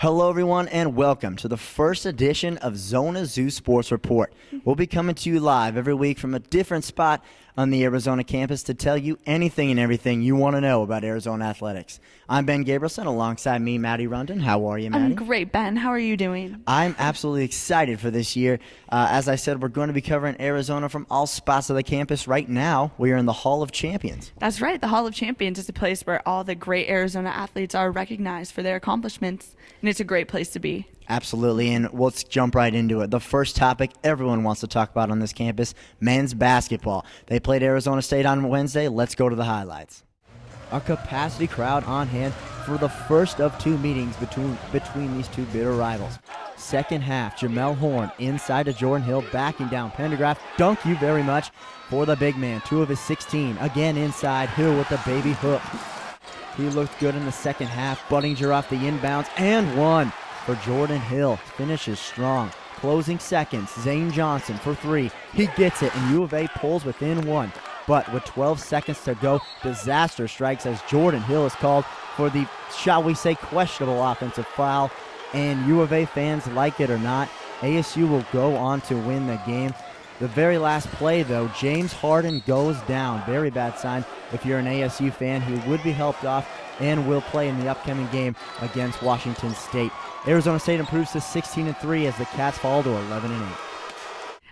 Hello, everyone, and welcome to the first edition of Zonazootv Sports Report. We'll be coming to you live every week from a different spot on the Arizona campus to tell you anything and everything you want to know about Arizona athletics. I'm Ben Gabrielson, alongside me, Maddy Rundin. How are you, Maddy? I'm great, Ben. How are you doing? I'm absolutely excited for this year. As I said, we're going to be covering Arizona from all spots of the campus. Right now, we are in the Hall of Champions. That's right. The Hall of Champions is a place where all the great Arizona athletes are recognized for their accomplishments, and it's a great place to be. Absolutely, and let's jump right into it. The first topic everyone wants to talk about on this campus, men's basketball. They played Arizona State on Wednesday. Let's go to the highlights. A capacity crowd on hand for the first of two meetings between these two bitter rivals. Second half, Jamel Horn inside to Jordan Hill, backing down Pendergraft. Dunk you very much for the big man. 2 of his 16. Again inside, Hill with the baby hook. He looked good in the second half. Buttinger off the inbounds, and one for Jordan Hill. Finishes strong. Closing seconds, Zane Johnson for 3. He gets it, and U of A pulls within 1. But with 12 seconds to go, disaster strikes as Jordan Hill is called for the, shall we say, questionable offensive foul. And U of A fans, like it or not, ASU will go on to win the game. The very last play, though, James Harden goes down. Very bad sign if you're an ASU fan. He would be helped off and will play in the upcoming game against Washington State. Arizona State improves to 16-3 as the Cats fall to 11-8.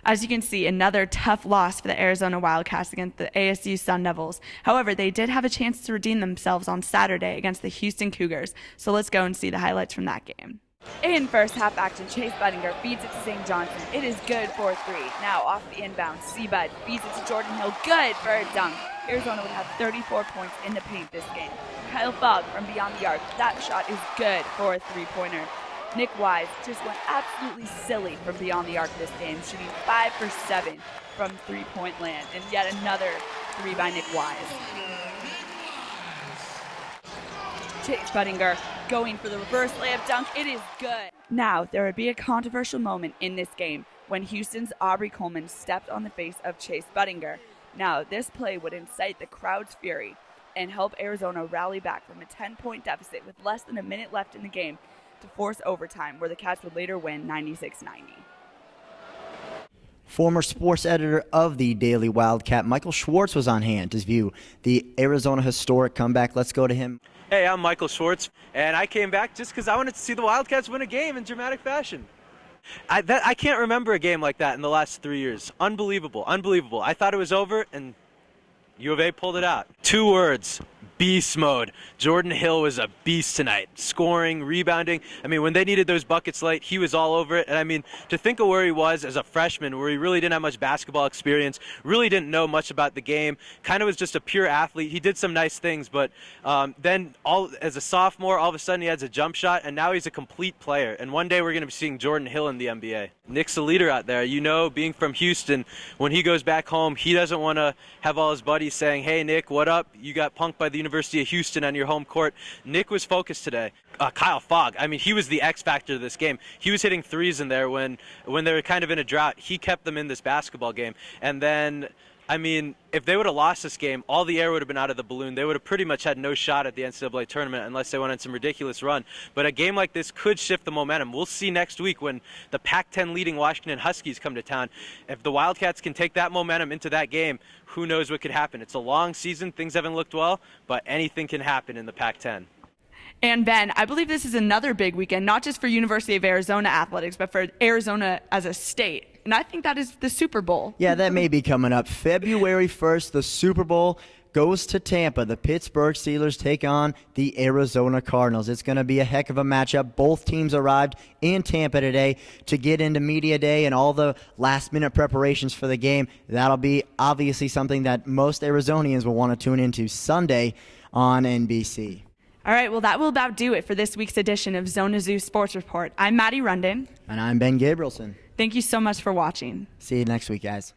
As you can see, another tough loss for the Arizona Wildcats against the ASU Sun Devils. However, they did have a chance to redeem themselves on Saturday against the Houston Cougars. So let's go and see the highlights from that game. In first half action, Chase Buttinger feeds it to Zane Johnson. It is good for 3. Now off the inbound, Seabud feeds it to Jordan Hill. Good for a dunk. Arizona would have 34 points in the paint this game. Kyle Fogg from beyond the arc. That shot is good for a 3-pointer. Nick Wise just went absolutely silly from beyond the arc this game, shooting 5 for 7 from three-point land. And yet another 3 by Nick Wise. Chase Buttinger going for the reverse layup dunk. It is good. Now, there would be a controversial moment in this game when Houston's Aubrey Coleman stepped on the face of Chase Buttinger. Now, this play would incite the crowd's fury and help Arizona rally back from a 10-point deficit with less than a minute left in the game to force overtime, where the Cats would later win 96-90. Former sports editor of the Daily Wildcat, Michael Schwartz, was on hand to view the Arizona historic comeback. Let's go to him. Hey, I'm Michael Schwartz, and I came back just because I wanted to see the Wildcats win a game in dramatic fashion. I can't remember a game like that in the last 3 years. Unbelievable, unbelievable. I thought it was over, and U of A pulled it out. 2 words. Beast mode. Jordan Hill was a beast tonight. Scoring, rebounding. I mean, when they needed those buckets late, he was all over it. And I mean, to think of where he was as a freshman, where he really didn't have much basketball experience, really didn't know much about the game, kind of was just a pure athlete. He did some nice things, but then as a sophomore, all of a sudden he has a jump shot, and now he's a complete player. And one day we're going to be seeing Jordan Hill in the NBA. Nick's a leader out there. You know, being from Houston, when he goes back home, he doesn't want to have all his buddies saying, "Hey, Nick, what up? You got punked by the University of Houston on your home court." Nick was focused today. Kyle Fogg, I mean, he was the X factor of this game. He was hitting threes in there when they were kind of in a drought. He kept them in this basketball game. And then, I mean, if they would have lost this game, all the air would have been out of the balloon. They would have pretty much had no shot at the NCAA tournament unless they went on some ridiculous run. But a game like this could shift the momentum. We'll see next week when the Pac-10 leading Washington Huskies come to town. If the Wildcats can take that momentum into that game, who knows what could happen. It's a long season. Things haven't looked well, but anything can happen in the Pac-10. And Ben, I believe this is another big weekend, not just for University of Arizona athletics, but for Arizona as a state. And I think that is the Super Bowl. Yeah, that may be coming up. February 1st, the Super Bowl goes to Tampa. The Pittsburgh Steelers take on the Arizona Cardinals. It's going to be a heck of a matchup. Both teams arrived in Tampa today to get into media day and all the last-minute preparations for the game. That'll be obviously something that most Arizonians will want to tune into Sunday on NBC. All right, well, that will about do it for this week's edition of Zonazootv Sports Report. I'm Maddy Rundin. And I'm Ben Gabrielson. Thank you so much for watching. See you next week, guys.